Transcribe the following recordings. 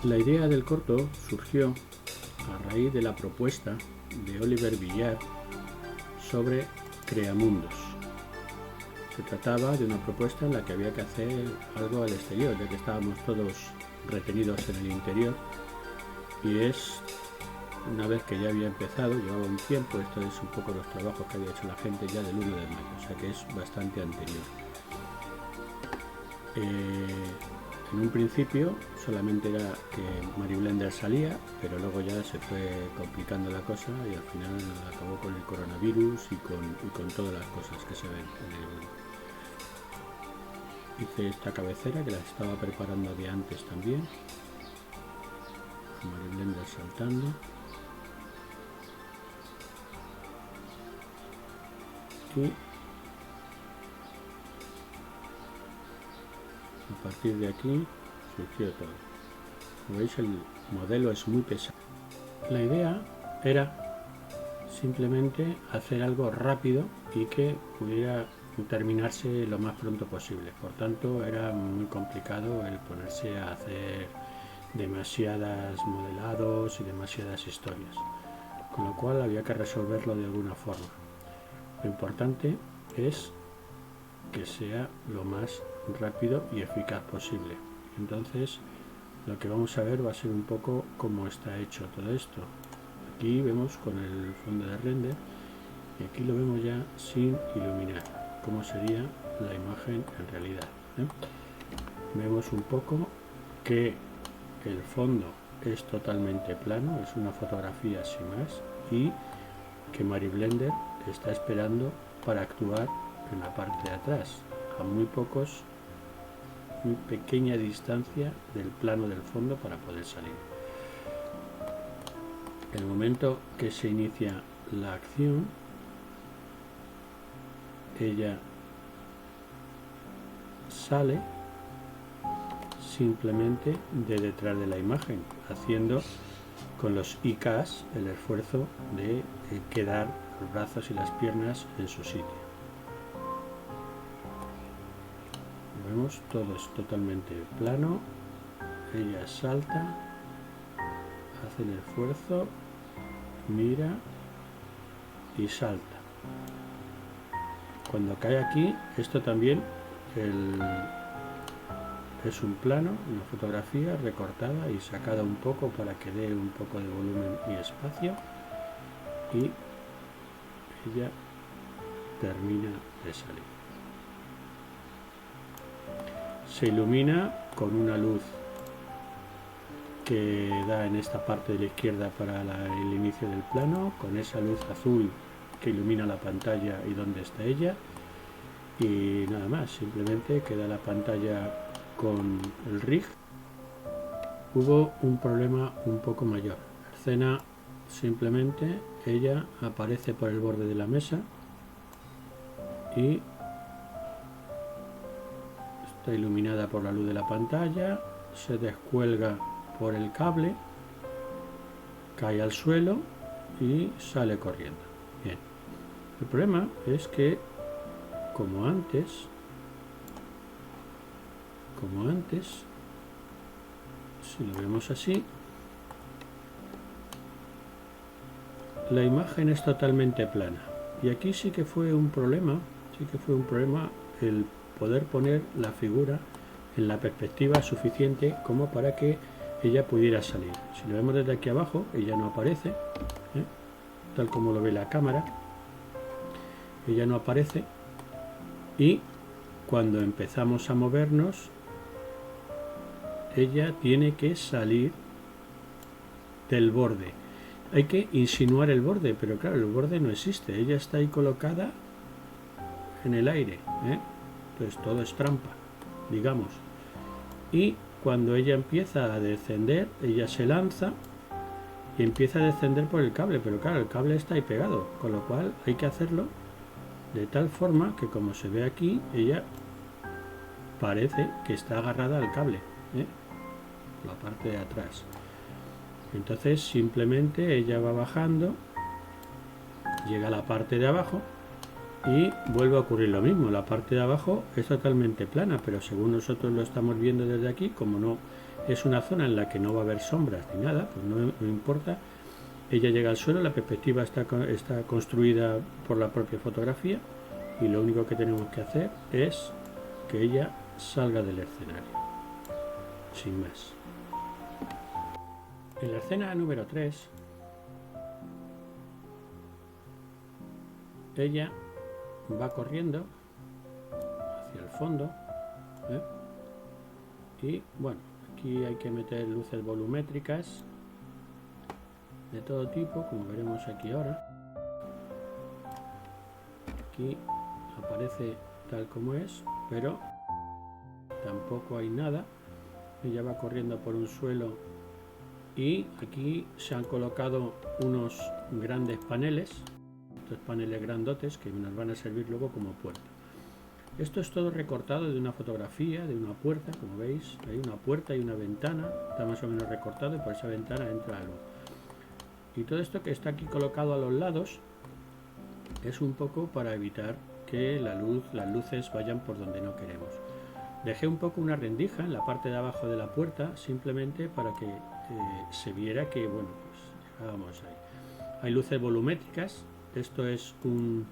La idea del corto surgió a raíz de la propuesta de Oliver Villar sobre Creamundos. Se trataba de una propuesta en la que había que hacer algo al exterior, ya que estábamos todos retenidos en el interior, y es una vez que ya había empezado, llevaba un tiempo, esto es un poco los trabajos que había hecho la gente ya del 1 de mayo, o sea que es bastante anterior. En un principio solamente era que Mary Blender salía, pero luego ya se fue complicando la cosa y al final acabó con el coronavirus y con todas las cosas que se ven Hice esta cabecera que la estaba preparando de antes también. Mary Blender saltando. Y a partir de aquí surgió todo. Como veis, el modelo es muy pesado. La idea era simplemente hacer algo rápido y que pudiera terminarse lo más pronto posible. Por tanto, era muy complicado el ponerse a hacer demasiados modelados y demasiadas historias, con lo cual había que resolverlo de alguna forma. Lo importante es que sea lo más rápido y eficaz posible. Entonces, lo que vamos a ver va a ser un poco cómo está hecho todo esto. Aquí vemos con el fondo de render y aquí lo vemos ya sin iluminar, cómo sería la imagen en realidad. Vemos un poco que el fondo es totalmente plano, es una fotografía sin más, y que Mary Blender está esperando para actuar en la parte de atrás, a muy pequeña distancia del plano del fondo para poder salir. En el momento que se inicia la acción, ella sale simplemente de detrás de la imagen, haciendo con los IKs el esfuerzo de quedar los brazos y las piernas en su sitio. Vemos, todo es totalmente plano, ella salta, hace el esfuerzo, mira y salta. Cuando cae aquí, esto también es un plano, una fotografía recortada y sacada un poco para que dé un poco de volumen y espacio, y ella termina de salir. Se ilumina con una luz que da en esta parte de la izquierda para el inicio del plano, con esa luz azul que ilumina la pantalla y donde está ella, y nada más, simplemente queda la pantalla con el rig. Hubo un problema un poco mayor. La escena, simplemente ella aparece por el borde de la mesa y está iluminada por la luz de la pantalla, se descuelga por el cable, cae al suelo y sale corriendo. Bien. El problema es que, como antes, si lo vemos así, la imagen es totalmente plana. Y aquí sí que fue un problema, el poder poner la figura en la perspectiva suficiente como para que ella pudiera salir. Si lo vemos desde aquí abajo, ella no aparece, tal como lo ve la cámara, ella no aparece, y cuando empezamos a movernos, ella tiene que salir del borde. Hay que insinuar el borde, pero claro, el borde no existe, ella está ahí colocada en el aire, entonces todo es trampa, digamos. Y cuando ella empieza a descender, ella se lanza y empieza a descender por el cable, pero claro, el cable está ahí pegado, con lo cual hay que hacerlo de tal forma que, como se ve aquí, ella parece que está agarrada al cable, la parte de atrás. Entonces simplemente ella va bajando, llega a la parte de abajo y vuelve a ocurrir lo mismo. La parte de abajo es totalmente plana, pero según nosotros lo estamos viendo desde aquí, como no es una zona en la que no va a haber sombras ni nada, pues no importa. Ella llega al suelo, la perspectiva está construida por la propia fotografía y lo único que tenemos que hacer es que ella salga del escenario, sin más. En la escena número 3, ella va corriendo hacia el fondo, y bueno, aquí hay que meter luces volumétricas de todo tipo, como veremos aquí ahora. Aquí aparece tal como es, pero tampoco hay nada. Ella va corriendo por un suelo y aquí se han colocado unos grandes paneles, estos paneles grandotes que nos van a servir luego como puerta. Esto es todo recortado de una fotografía, de una puerta, como veis, hay una puerta y una ventana, está más o menos recortado y por esa ventana entra la luz. Y todo esto que está aquí colocado a los lados es un poco para evitar que las luces vayan por donde no queremos. Dejé un poco una rendija en la parte de abajo de la puerta, simplemente para que se viera que, bueno, pues llegábamos ahí. Hay luces volumétricas, esto es un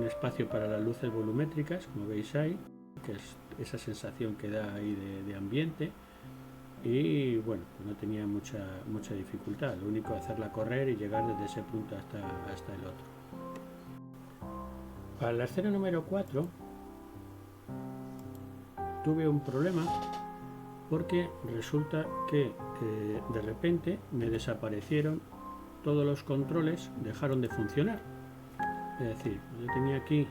espacio para las luces volumétricas, como veis ahí, que es esa sensación que da ahí de ambiente. Y bueno, no tenía mucha dificultad, lo único hacerla correr y llegar desde ese punto hasta el otro. Para la escena número 4 tuve un problema porque resulta que de repente me desaparecieron todos los controles, dejaron de funcionar. Es decir, yo tenía aquí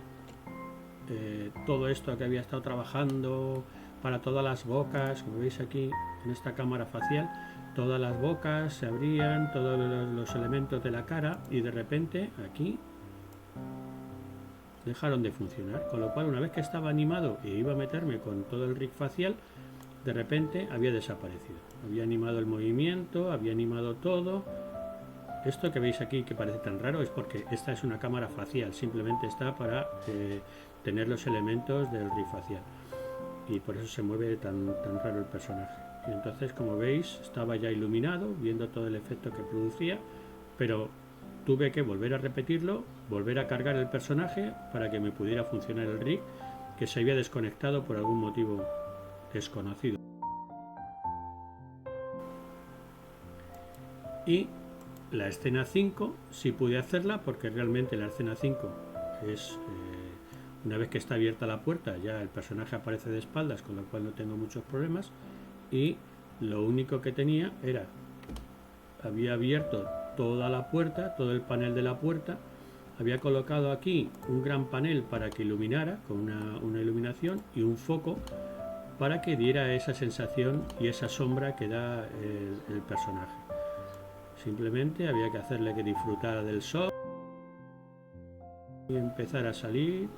todo esto que había estado trabajando para todas las bocas, como veis aquí en esta cámara facial, todas las bocas se abrían, todos los elementos de la cara, y de repente aquí dejaron de funcionar, con lo cual una vez que estaba animado e iba a meterme con todo el rig facial, de repente había desaparecido. Había animado el movimiento, había animado todo. Esto que veis aquí que parece tan raro es porque esta es una cámara facial, simplemente está para tener los elementos del rig facial y por eso se mueve tan raro el personaje. Y entonces, como veis, estaba ya iluminado, viendo todo el efecto que producía, pero tuve que volver a repetirlo, volver a cargar el personaje para que me pudiera funcionar el rig, que se había desconectado por algún motivo desconocido. Y la escena 5 sí pude hacerla, porque realmente la escena 5 es una vez que está abierta la puerta ya el personaje aparece de espaldas, con lo cual no tengo muchos problemas, y lo único que tenía era, había abierto toda la puerta, todo el panel de la puerta, había colocado aquí un gran panel para que iluminara con una iluminación y un foco para que diera esa sensación y esa sombra que da el personaje. Simplemente había que hacerle que disfrutara del sol y empezar a salir,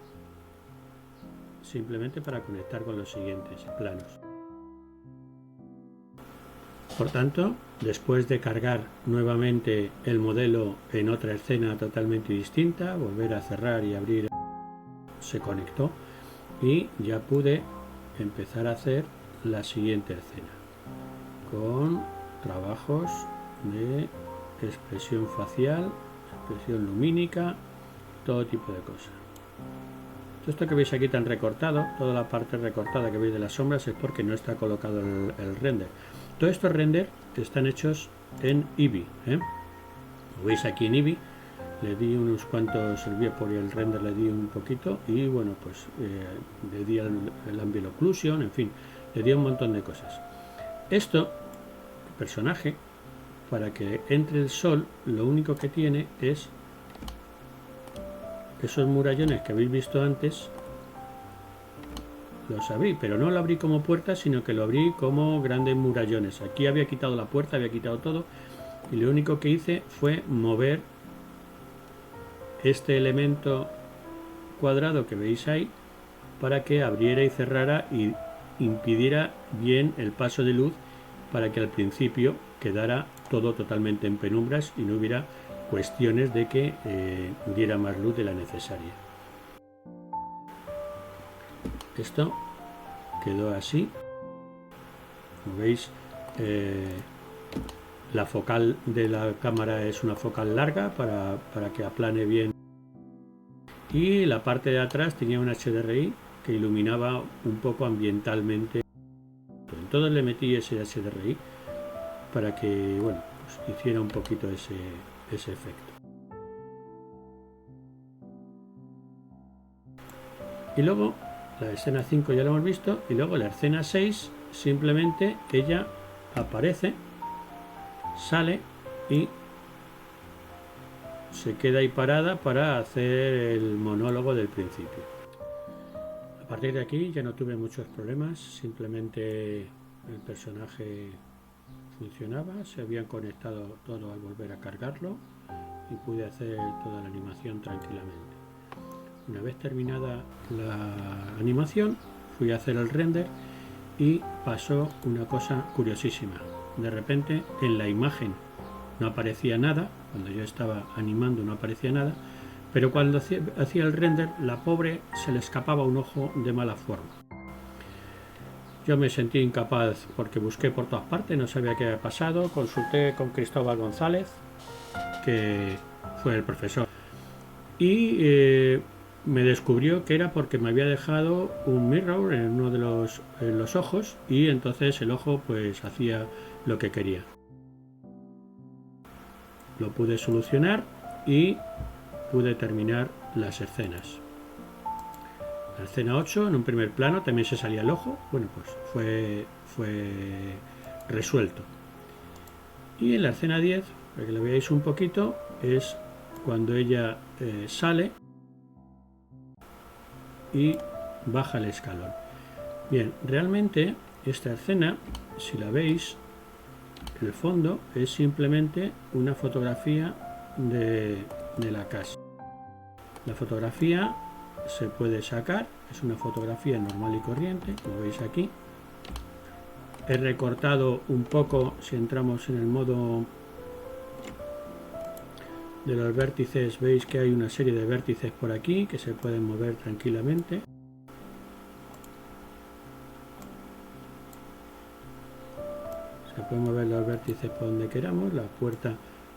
simplemente para conectar con los siguientes planos. Por tanto, después de cargar nuevamente el modelo en otra escena totalmente distinta, volver a cerrar y abrir, se conectó y ya pude empezar a hacer la siguiente escena con trabajos de expresión facial, expresión lumínica, todo tipo de cosas. Esto que veis aquí tan recortado, toda la parte recortada que veis de las sombras, es porque no está colocado el render. Todos estos renders están hechos en Eevee, Lo veis aquí en Eevee, le di unos cuantos, el viewport y el render le di un poquito, y bueno, pues le di el ambient occlusion, en fin, le di un montón de cosas. Esto, el personaje, para que entre el sol, lo único que tiene es esos murallones que habéis visto antes. Los abrí, pero no lo abrí como puerta, sino que lo abrí como grandes murallones. Aquí había quitado la puerta, había quitado todo, y lo único que hice fue mover este elemento cuadrado que veis ahí para que abriera y cerrara y impidiera bien el paso de luz, para que al principio quedara todo totalmente en penumbras y no hubiera cuestiones de que diera más luz de la necesaria. Esto quedó así Como veis, la focal de la cámara es una focal larga para que aplane bien, y la parte de atrás tenía un HDRI que iluminaba un poco ambientalmente. En todo le metí ese HDRI para que, bueno, pues hiciera un poquito ese efecto. Y luego la escena 5 ya la hemos visto, y luego la escena 6 simplemente ella aparece, sale y se queda ahí parada para hacer el monólogo del principio. A partir de aquí ya no tuve muchos problemas, simplemente el personaje funcionaba, se habían conectado todo al volver a cargarlo y pude hacer toda la animación tranquilamente. Una vez terminada la animación, fui a hacer el render y pasó una cosa curiosísima. De repente en la imagen no aparecía nada, cuando yo estaba animando no aparecía nada, pero cuando hacía el render, la pobre se le escapaba un ojo de mala forma. Yo me sentí incapaz porque busqué por todas partes, no sabía qué había pasado, consulté con Cristóbal González, que fue el profesor, y me descubrió que era porque me había dejado un mirror en uno de los ojos, y entonces el ojo pues hacía lo que quería. Lo pude solucionar y pude terminar las escenas. La escena 8, en un primer plano, también se salía el ojo. Bueno, pues fue resuelto. Y en la escena 10, para que lo veáis un poquito, es cuando ella sale y baja el escalón. Bien, realmente esta escena, si la veis, el fondo es simplemente una fotografía de la casa. La fotografía se puede sacar, es una fotografía normal y corriente, como veis aquí. He recortado un poco, si entramos en el modo de los vértices, veis que hay una serie de vértices por aquí que se pueden mover tranquilamente. Se pueden mover los vértices por donde queramos, la puerta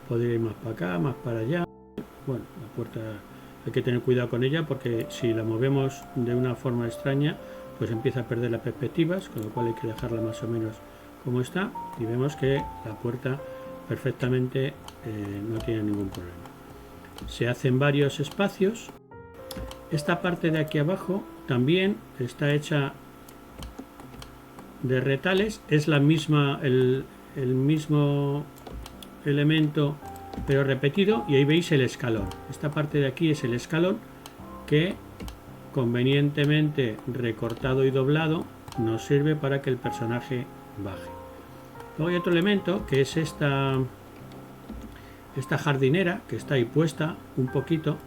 podría ir más para acá, más para allá. Bueno, la puerta hay que tener cuidado con ella porque si la movemos de una forma extraña, pues empieza a perder las perspectivas, con lo cual hay que dejarla más o menos como está, y vemos que la puerta perfectamente no tiene ningún problema. Se hacen varios espacios. Esta parte de aquí abajo también está hecha de retales, es la misma, el mismo elemento pero repetido, y ahí veis el escalón. Esta parte de aquí es el escalón que convenientemente recortado y doblado nos sirve para que el personaje baje. Luego hay otro elemento que es esta jardinera que está ahí puesta un poquito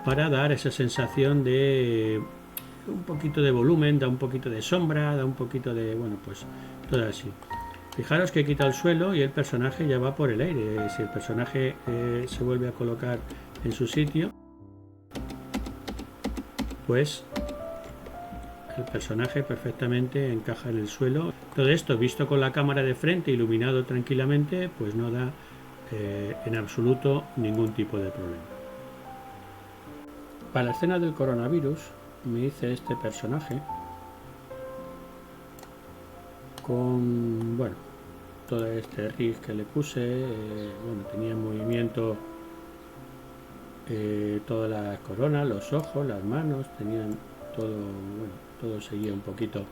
para dar esa sensación de un poquito de volumen, da un poquito de sombra, da un poquito de, bueno, pues todo así. Fijaros que he quitado el suelo y el personaje ya va por el aire. Si el personaje se vuelve a colocar en su sitio, pues el personaje perfectamente encaja en el suelo. Todo esto visto con la cámara de frente, iluminado tranquilamente, pues no da en absoluto ningún tipo de problema. Para la escena del coronavirus me hice este personaje con, bueno, todo este rig que le puse, bueno, tenía en movimiento toda la corona, los ojos, las manos, tenían todo, bueno, todo seguía un poquito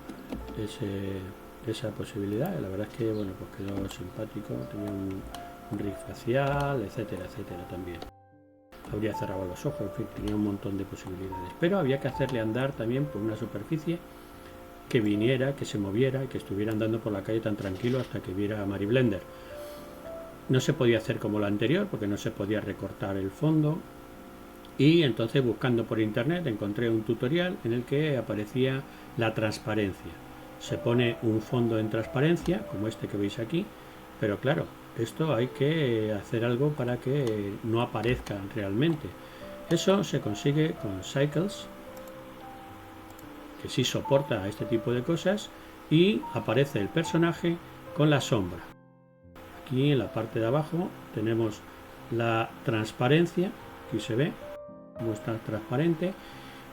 esa posibilidad. La verdad es que, bueno, pues quedó simpático, tenía un rig facial, etcétera, etcétera también. Habría cerrado los ojos, en fin, tenía un montón de posibilidades, pero había que hacerle andar también por una superficie que viniera, que se moviera y que estuviera andando por la calle tan tranquilo hasta que viera a Mari Blender. No se podía hacer como la anterior porque no se podía recortar el fondo, y entonces buscando por internet encontré un tutorial en el que aparecía la transparencia. Se pone un fondo en transparencia como este que veis aquí, pero claro, esto hay que hacer algo para que no aparezca realmente. Eso se consigue con Cycles, que sí soporta este tipo de cosas, y aparece el personaje con la sombra. Aquí en la parte de abajo tenemos la transparencia, aquí se ve cómo está transparente,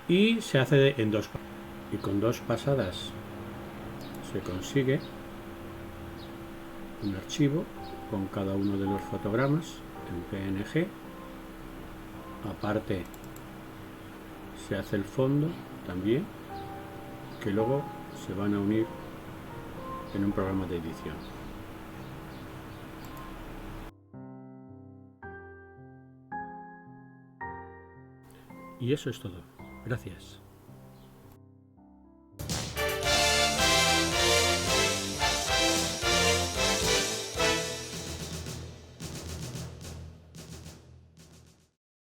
y se hace en dos pasadas. Y con dos pasadas se consigue un archivo con cada uno de los fotogramas en PNG. Aparte se hace el fondo también, que luego se van a unir en un programa de edición. Y eso es todo. Gracias.